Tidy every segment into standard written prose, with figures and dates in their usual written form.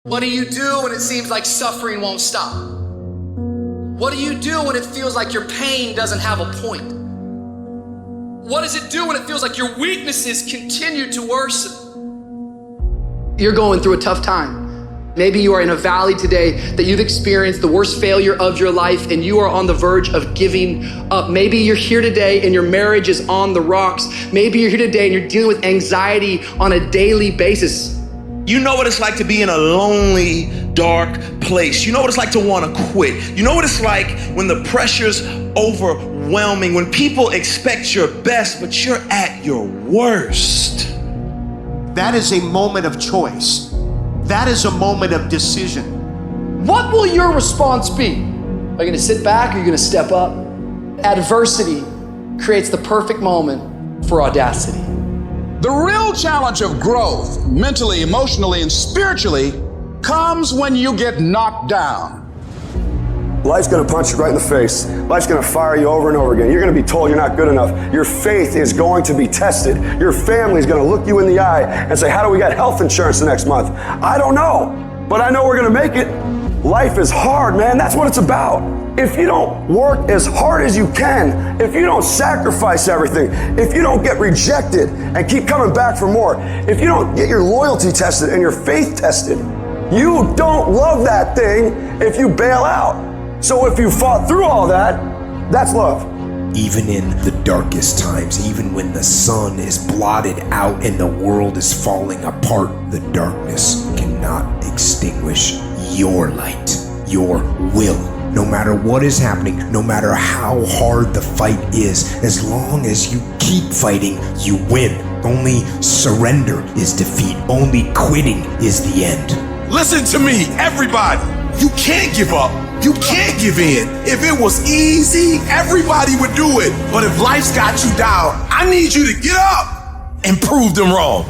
What do you do when it seems like suffering won't stop? What do you do when it feels like your pain doesn't have a point? What does it do when it feels like your weaknesses continue to worsen? You're going through a tough time. Maybe you are in a valley today that you've experienced the worst failure of your life and you are on the verge of giving up. Maybe you're here today and your marriage is on the rocks. Maybe you're here today and you're dealing with anxiety on a daily basis. You know what it's like to be in a lonely, dark place. You know what it's like to want to quit. You know what it's like when the pressure's overwhelming, when people expect your best, but you're at your worst. That is a moment of choice. That is a moment of decision. What will your response be? Are you going to sit back or are you going to step up? Adversity creates the perfect moment for audacity. The real challenge of growth, mentally, emotionally, and spiritually, comes when you get knocked down. Life's gonna punch you right in the face. Life's gonna fire you over and over again. You're gonna be told you're not good enough. Your faith is going to be tested. Your family's gonna look you in the eye and say, how do we get health insurance the next month? I don't know, but I know we're gonna make it. Life is hard, man. That's what it's about. If you don't work as hard as you can, if you don't sacrifice everything, if you don't get rejected and keep coming back for more, if you don't get your loyalty tested and your faith tested, you don't love that thing if you bail out. So if you fought through all that, that's love. Even in the darkest times, even when the sun is blotted out and the world is falling apart, the darkness cannot extinguish your light, your will. No matter what is happening, no matter how hard the fight is, as long as you keep fighting, you win. Only surrender is defeat. Only quitting is the end. Listen to me, everybody. You can't give up. You can't give in. If it was easy, everybody would do it. But if life's got you down, I need you to get up and prove them wrong.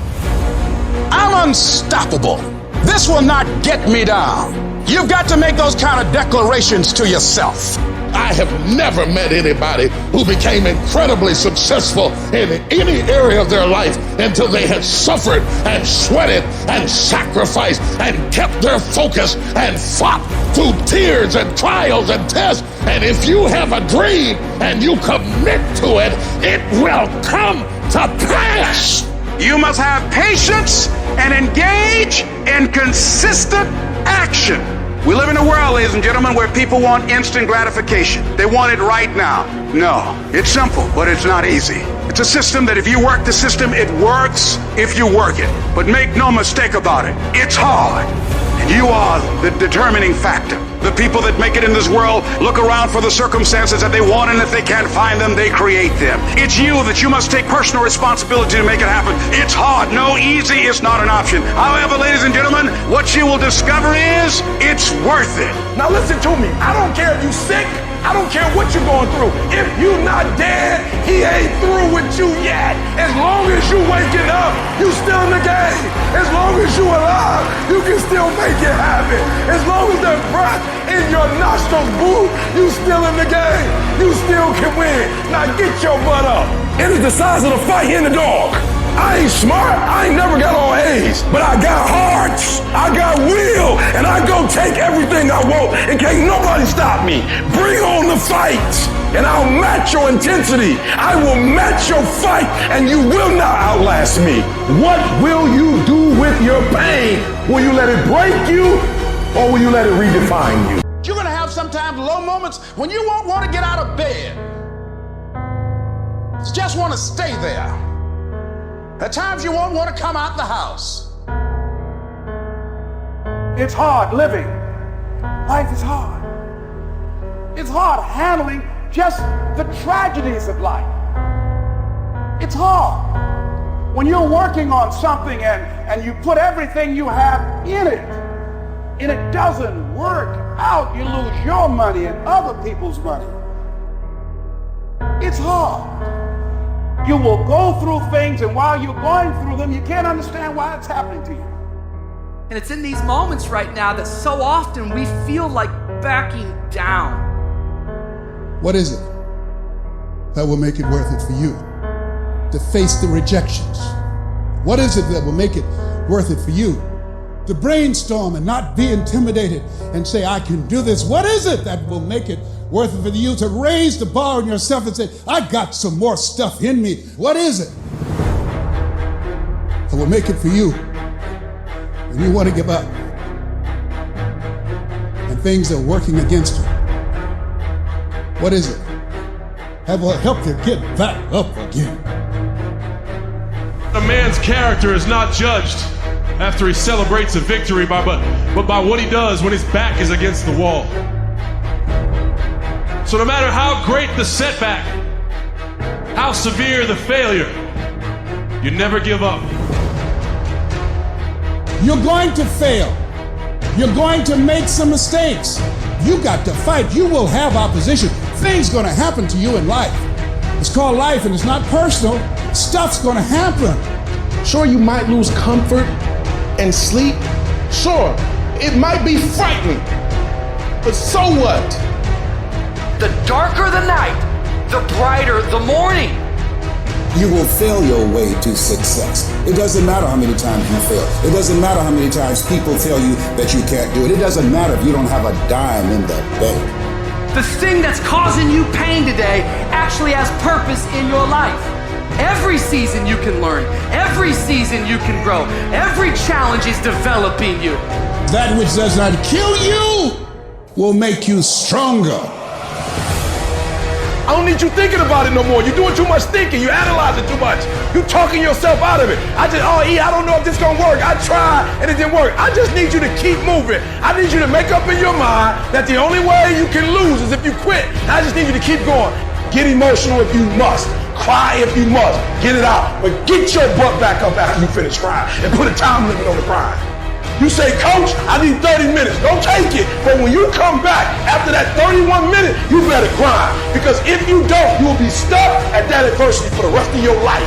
I'm unstoppable. This will not get me down. You've got to make those kind of declarations to yourself. I have never met anybody who became incredibly successful in any area of their life until they had suffered and sweated and sacrificed and kept their focus and fought through tears and trials and tests. And if you have a dream and you commit to it, it will come to pass. You must have patience and engage in consistent action. We live in a world, ladies and gentlemen, where people want instant gratification. They want it right now. No, it's simple, but it's not easy. It's a system that if you work the system, it works if you work it. But make no mistake about it, it's hard. And you are the determining factor. The people that make it in this world look around for the circumstances that they want, and if they can't find them, they create them. It's you that you must take personal responsibility to make it happen. It's hard. No, easy is not an option. However, ladies and gentlemen, what you will discover is it's worth it. Now listen to me. I don't care if you're sick. I don't care what you're going through. If you're not dead, he ain't through with you yet. As long as you waking up, you still in the game. As long as you alive, you can still make it happen. As long as that breath in your nostrils move, you still in the game. You still can win. Now get your butt up. It is the size of the fight in the dog. I ain't smart, I ain't never got on A's, but I got hearts, I got will, and I go take everything I want, and can't nobody stop me. Bring on the fight, and I'll match your intensity. I will match your fight, and you will not outlast me. What will you do with your pain? Will you let it break you, or will you let it redefine you? You're going to have sometimes low moments when you won't want to get out of bed. You just want to stay there. At times you won't want to come out the house. It's hard living. Life is hard. It's hard handling just the tragedies of life. It's hard when you're working on something and you put everything you have in it, and it doesn't work out. You lose your money and other people's money. It's hard. You will go through things, and while you're going through them, you can't understand why it's happening to you. And it's in these moments right now that so often we feel like backing down. What is it that will make it worth it for you to face the rejections? What is it that will make it worth it for you to brainstorm and not be intimidated and say, I can do this. What is it that will make it worth it for you to raise the bar on yourself and say, I got some more stuff in me. What is it that will make it for you when you want to give up and things are working against you? What is it that will help you get back up again? A man's character is not judged after he celebrates a victory but by what he does when his back is against the wall. So no matter how great the setback, how severe the failure, you never give up. You're going to fail. You're going to make some mistakes. You got to fight. You will have opposition. Things going to happen to you in life. It's called life and it's not personal. Stuff's going to happen. Sure, you might lose comfort and sleep. Sure, it might be frightening. But so what? The darker the night, the brighter the morning. You will fail your way to success. It doesn't matter how many times you fail. It doesn't matter how many times people tell you that you can't do it. It doesn't matter if you don't have a dime in the bank. The thing that's causing you pain today actually has purpose in your life. Every season you can learn. Every season you can grow. Every challenge is developing you. That which does not kill you will make you stronger. I don't need you thinking about it no more. You're doing too much thinking. You're analyzing too much. You're talking yourself out of it. I don't know if this gonna work. I tried and it didn't work. I just need you to keep moving. I need you to make up in your mind that the only way you can lose is if you quit. I just need you to keep going. Get emotional if you must. Cry if you must. Get it out. But get your butt back up after you finish crying and put a time limit on the crying. You say, Coach, I need 30 minutes. Don't take it. But when you come back after that 31 minutes, you better grind. Because if you don't, you will be stuck at that adversity for the rest of your life.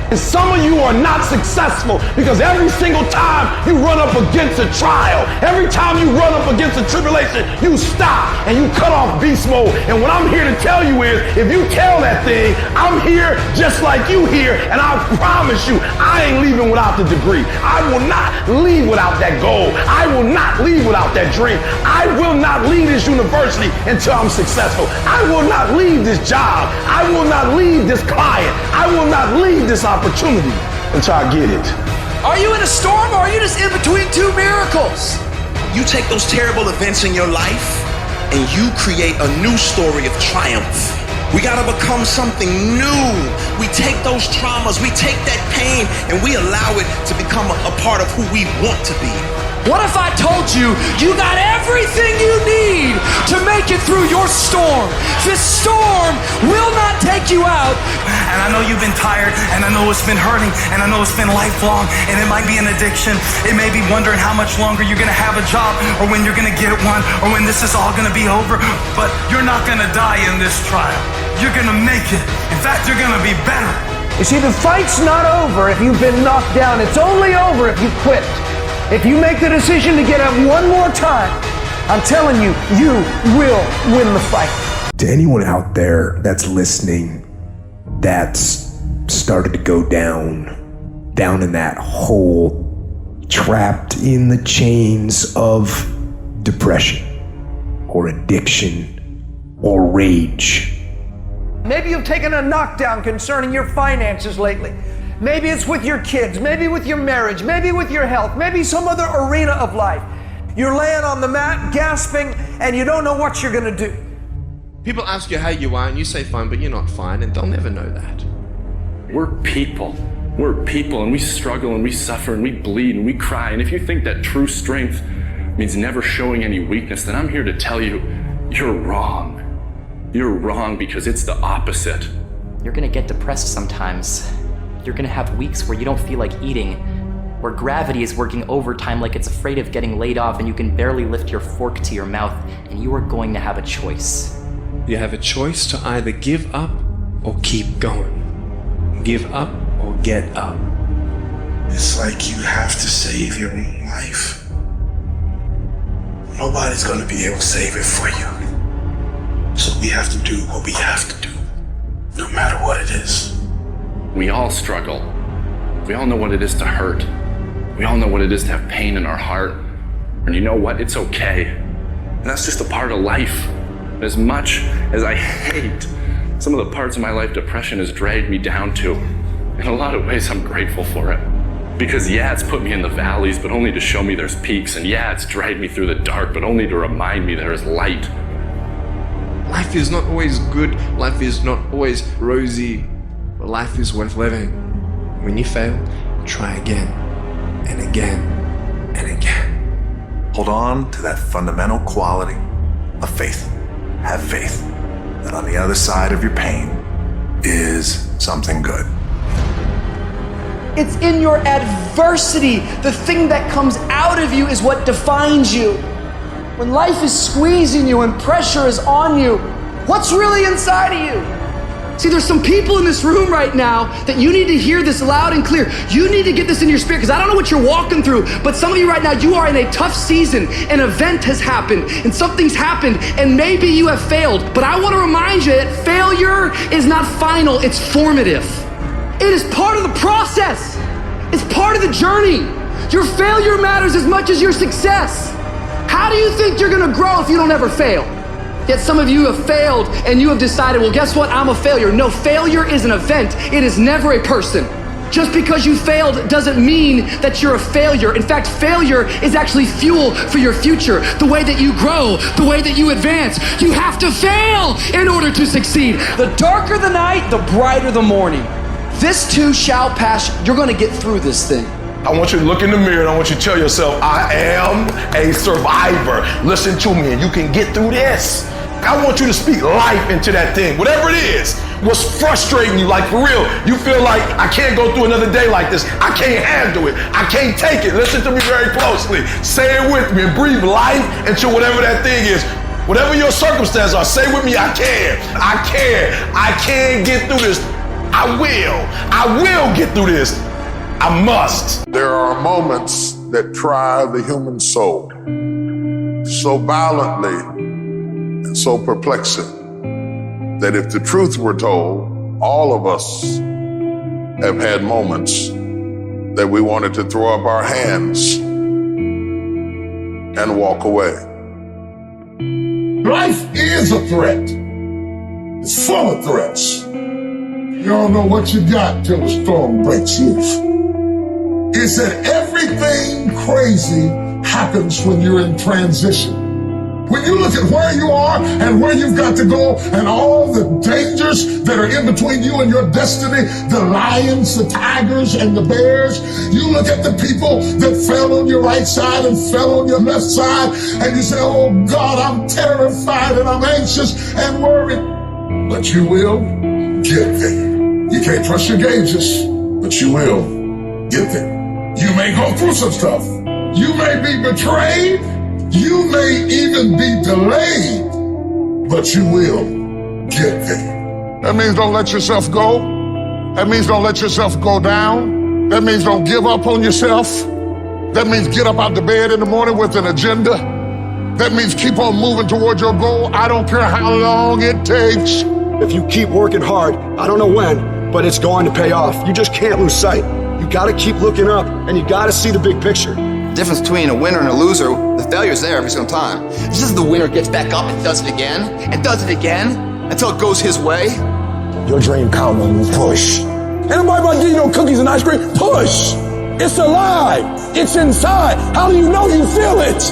And some of you are not successful because every single time you run up against a trial, every time you run up against a tribulation, you stop and you cut off beast mode. And what I'm here to tell you is, if you tell that thing, I'm here just like you here, and I promise you, I ain't leaving without the degree. I will not leave without that goal. I will not leave without that dream. I will not leave this university until I'm successful. I will not leave this job. I will not leave this client. I will not leave this opportunity until I get it. Are you in a storm or are you just in between two miracles? You take those terrible events in your life and you create a new story of triumph. We gotta become something new. We take those traumas, we take that pain, and we allow it to become a part of who we want to be. What if I told you you got everything you need to make it through your storm? This storm will not take you out. And I know you've been tired, and I know it's been hurting, and I know it's been lifelong, and it might be an addiction. It may be wondering how much longer you're gonna have a job, or when you're gonna get one, or when this is all gonna be over. But you're not gonna die in this trial. You're gonna make it. In fact, you're gonna be better. You see, the fight's not over if you've been knocked down. It's only over if you quit. If you make the decision to get up one more time, I'm telling you, you will win the fight. To anyone out there that's listening, that's started to go down in that hole, trapped in the chains of depression or addiction or rage. Maybe you've taken a knockdown concerning your finances lately. Maybe it's with your kids, maybe with your marriage, maybe with your health, maybe some other arena of life. You're laying on the mat, gasping, and you don't know what you're gonna do. People ask you how you are, and you say fine, but you're not fine, and they'll never know that. We're people, and we struggle, and we suffer, and we bleed, and we cry. And if you think that true strength means never showing any weakness, then I'm here to tell you, you're wrong. You're wrong, because it's the opposite. You're gonna get depressed sometimes. You're gonna have weeks where you don't feel like eating, where gravity is working overtime like it's afraid of getting laid off and you can barely lift your fork to your mouth, and you are going to have a choice. You have a choice to either give up or keep going. Give up or get up. It's like you have to save your own life. Nobody's gonna be able to save it for you. So we have to do what we have to do, no matter what it is. We all struggle. We all know what it is to hurt. We all know what it is to have pain in our heart. And you know what? It's okay. And that's just a part of life. As much as I hate some of the parts of my life depression has dragged me down to, in a lot of ways, I'm grateful for it. Because yeah, it's put me in the valleys, but only to show me there's peaks. And yeah, it's dragged me through the dark, but only to remind me there is light. Life is not always good. Life is not always rosy. But life is worth living. When you fail, try again and again and again. Hold on to that fundamental quality of faith. Have faith that on the other side of your pain is something good. It's in your adversity. The thing that comes out of you is what defines you. When life is squeezing you and pressure is on you, what's really inside of you? See, there's some people in this room right now that you need to hear this loud and clear. You need to get this in your spirit, because I don't know what you're walking through, but some of you right now, you are in a tough season. An event has happened and something's happened, and maybe you have failed. But I want to remind you that failure is not final, it's formative. It is part of the process. It's part of the journey. Your failure matters as much as your success. How do you think you're gonna grow if you don't ever fail? Yet some of you have failed and you have decided, well, guess what? I'm a failure. No, failure is an event. It is never a person. Just because you failed doesn't mean that you're a failure. In fact, failure is actually fuel for your future. The way that you grow, the way that you advance. You have to fail in order to succeed. The darker the night, the brighter the morning. This too shall pass. You're gonna get through this thing. I want you to look in the mirror and I want you to tell yourself, I am a survivor. Listen to me and you can get through this. I want you to speak life into that thing, whatever it is. What's frustrating you, like for real, you feel like I can't go through another day like this. I can't handle it. I can't take it. Listen to me very closely. Say it with me and breathe life into whatever that thing is. Whatever your circumstances are, say with me, I can. I can. I can get through this. I will get through this. I must. There are moments that try the human soul so violently and so perplexing that if the truth were told, all of us have had moments that we wanted to throw up our hands and walk away. Life is a threat. It's full of threats. You don't know what you got till the storm breaks loose. It said everything crazy happens when you're in transition. When you look at where you are and where you've got to go and all the dangers that are in between you and your destiny, the lions, the tigers, and the bears, you look at the people that fell on your right side and fell on your left side, and you say, oh God, I'm terrified and I'm anxious and worried. But you will get there. You can't trust your gauges, but you will get there. You may go through some stuff. You may be betrayed. You may even be delayed, but you will get there. That means don't let yourself go. That means don't let yourself go down. That means don't give up on yourself. That means get up out the bed in the morning with an agenda. That means keep on moving toward your goal. I don't care how long it takes. If you keep working hard, I don't know when, but it's going to pay off. You just can't lose sight. You gotta keep looking up and you gotta see the big picture. The difference between a winner and a loser, the failure's there every single time. It's just the winner gets back up and does it again, and does it again, until it goes his way. Your dream count on you, push. Ain't nobody about to give you no cookies and ice cream. Push. It's alive. It's inside. How do you know you feel it?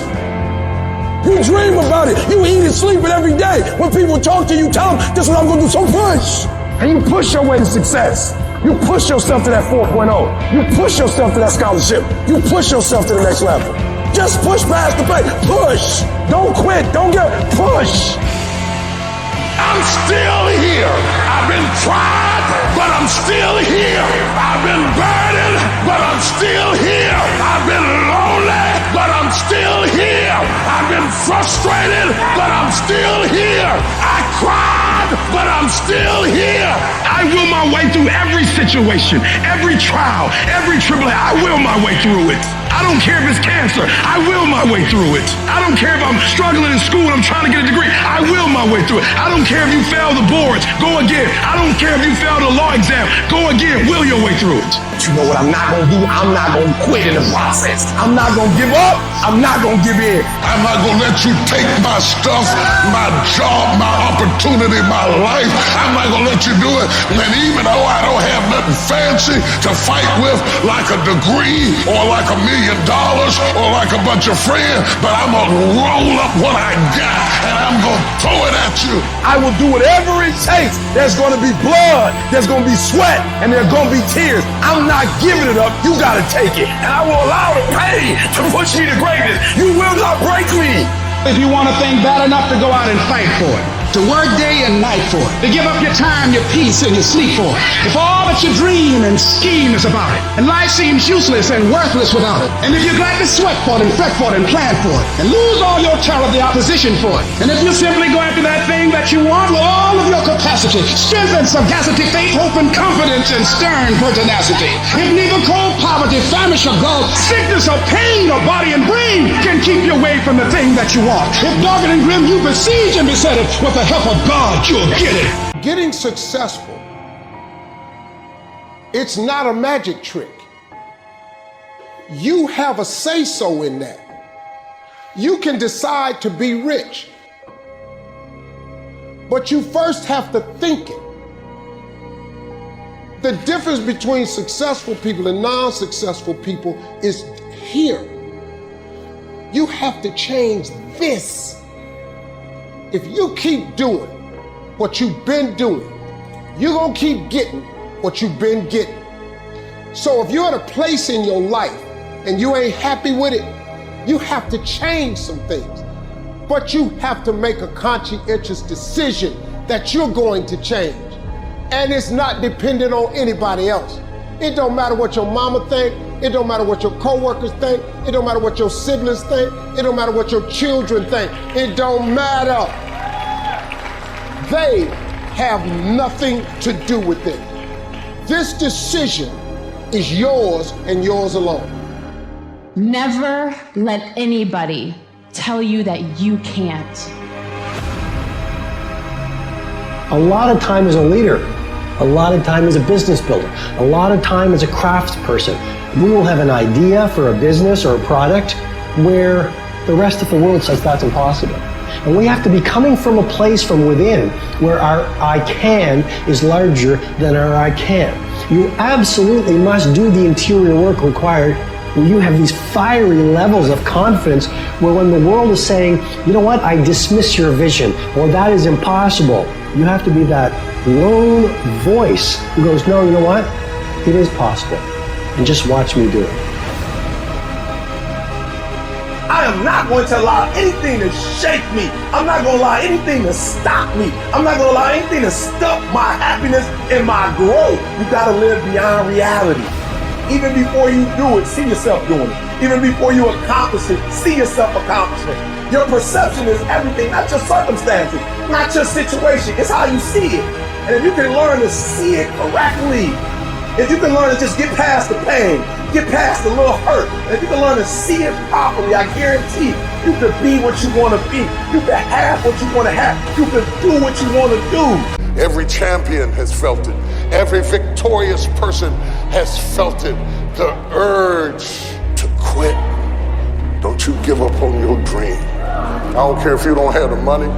You dream about it. You eat and sleep it every day. When people talk to you, tell them, this is what I'm gonna do, so push. And you push your way to success. You push yourself to that 4.0. You push yourself to that scholarship. You push yourself to the next level. Just push past the pain. Push. Don't quit. Don't get push. I'm still here. I've been tried, but I'm still here. I've been burdened, but I'm still here. I've been lonely, but I'm still here. I've been frustrated, but I'm still here. I cried, but I'm still here. I will my way through every situation, every trial, every tribulation. I will my way through it. I don't care if it's cancer. I will my way through it. I don't care if I'm struggling in school and I'm trying to get a degree. I will my way through it. I don't care if you fail the boards. Go again. I don't care if you fail the law exam. Go again. Will your way through it. But you know what I'm not gonna do? I'm not gonna quit in the process. I'm not gonna give up. I'm not gonna give in. I'm not gonna let you take my stuff, my job, my opportunity, my life. I'm not gonna let you do it. And even though I don't have nothing fancy to fight with, like a degree or like $1 million or like a bunch of friends, but I'm gonna roll up what I got and I'm gonna throw it at you. I will do whatever it takes. There's gonna be blood, there's gonna be sweat, and there's gonna be tears. I'm not giving it up. You gotta take it. And I will allow the pain to push me to greatness. You will not break me. If you want a thing bad enough to go out and fight for it, to work day and night for it, to give up your time, your peace, and your sleep for it, if all that you dream and scheme is about it, and life seems useless and worthless without it, and if you gladly sweat for it and fret for it and plan for it, and lose all your terror of the opposition for it, and if you simply go after that thing that you want with all of your capacity, strength and sagacity, faith, hope, and confidence, and stern pertinacity, if neither cold, poverty, famish, or gulf, sickness or pain or body and brain can keep you away from the thing that you want, if dogged and grim you besiege and beset it, with the help of God, you'll get it. Getting successful, it's not a magic trick. You have a say-so in that. You can decide to be rich, but you first have to think it. The difference between successful people and non-successful people is here. You have to change this. If you keep doing what you've been doing, you're gonna keep getting what you've been getting. So if you're at a place in your life and you ain't happy with it, you have to change some things. But you have to make a conscientious decision that you're going to change. And it's not dependent on anybody else. It don't matter what your mama think. It don't matter what your coworkers think. It don't matter what your siblings think. It don't matter what your children think. It don't matter. They have nothing to do with it. This decision is yours and yours alone. Never let anybody tell you that you can't. A lot of time as a leader, a lot of time as a business builder, a lot of time as a craftsperson, we will have an idea for a business or a product where the rest of the world says that's impossible. And we have to be coming from a place from within where our I can is larger than our I can. You absolutely must do the interior work required where you have these fiery levels of confidence where when the world is saying, you know what, I dismiss your vision, or that is impossible, you have to be that lone voice who goes, no, you know what, it is possible, and just watch me do it. I am not going to allow anything to shake me. I'm not going to allow anything to stop me. I'm not going to allow anything to stop my happiness and my growth. You got to live beyond reality. Even before you do it, see yourself doing it. Even before you accomplish it, see yourself accomplishing it. Your perception is everything, not your circumstances, not your situation. It's how you see it. And if you can learn to see it correctly, if you can learn to just get past the pain, get past the little hurt, and if you can learn to see it properly, I guarantee you can be what you want to be. You can have what you want to have. You can do what you want to do. Every champion has felt it. Every victorious person has felt it. The urge to quit. Don't you give up on your dream. I don't care if you don't have the money,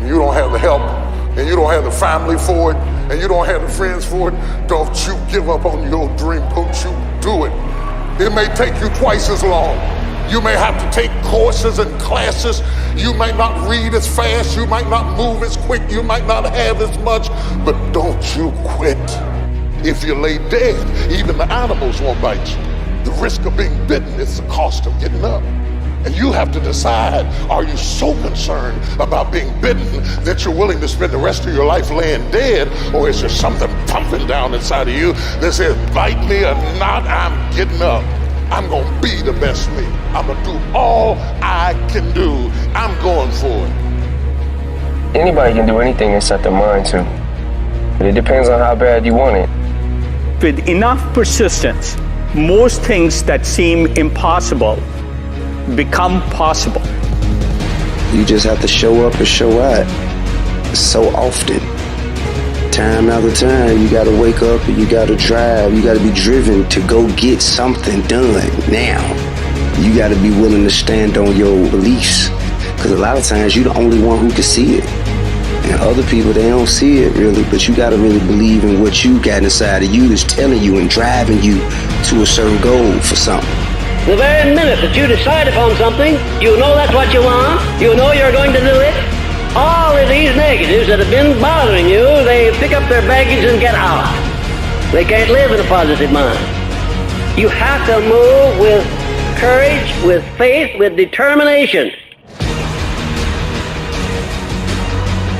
you don't have the help, and you don't have the family for it, and you don't have the friends for it. Don't you give up on your dream. Don't you do it. It may take you twice as long. You may have to take courses and classes. You might not read as fast. You might not move as quick. You might not have as much. But don't you quit. If you lay dead, even the animals won't bite you. The risk of being bitten is the cost of getting up. And you have to decide, are you so concerned about being bitten that you're willing to spend the rest of your life laying dead? Or is there something pumping down inside of you that says, bite me or not, I'm getting up. I'm going to be the best me. I'm going to do all I can do. I'm going for it. Anybody can do anything they set their mind to. But it depends on how bad you want it. With enough persistence most things that seem impossible become possible. You just have to show up and show out so often. Time after time, you gotta wake up and you gotta drive. You gotta be driven to go get something done now. You gotta be willing to stand on your beliefs. Because a lot of times you're the only one who can see it. And other people, they don't see it really, but you gotta really believe in what you got inside of you that's telling you and driving you to a certain goal for something. The very minute that you decide upon something, you know that's what you want, you know you're going to do it. All of these negatives that have been bothering you, they pick up their baggage and get out. They can't live in a positive mind. You have to move with courage, with faith, with determination.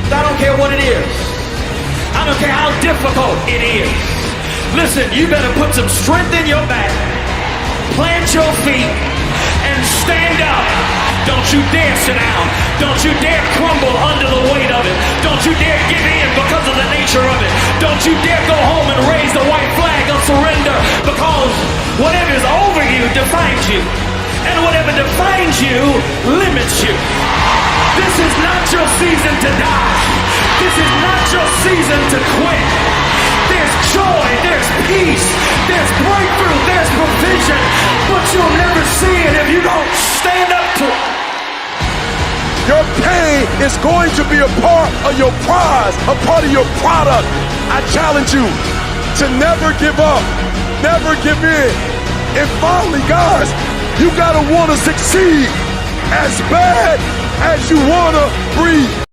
I don't care what it is. I don't care how difficult it is. Listen, you better put some strength in your back, plant your feet, and stand up. Don't you dare sit down. Don't you dare crumble under the weight of it. Don't you dare give in because of the nature of it. Don't you dare go home and raise the white flag of surrender, because whatever is over you defines you. And whatever defines you limits you. This is not your season to die. This is not your season to quit. There's joy, there's peace, there's breakthrough, there's provision, but you'll never see it if you don't stand up to it. Your pain is going to be a part of your prize, a part of your product. I challenge you to never give up, never give in. And finally, guys, you gotta wanna succeed as bad as you wanna breathe.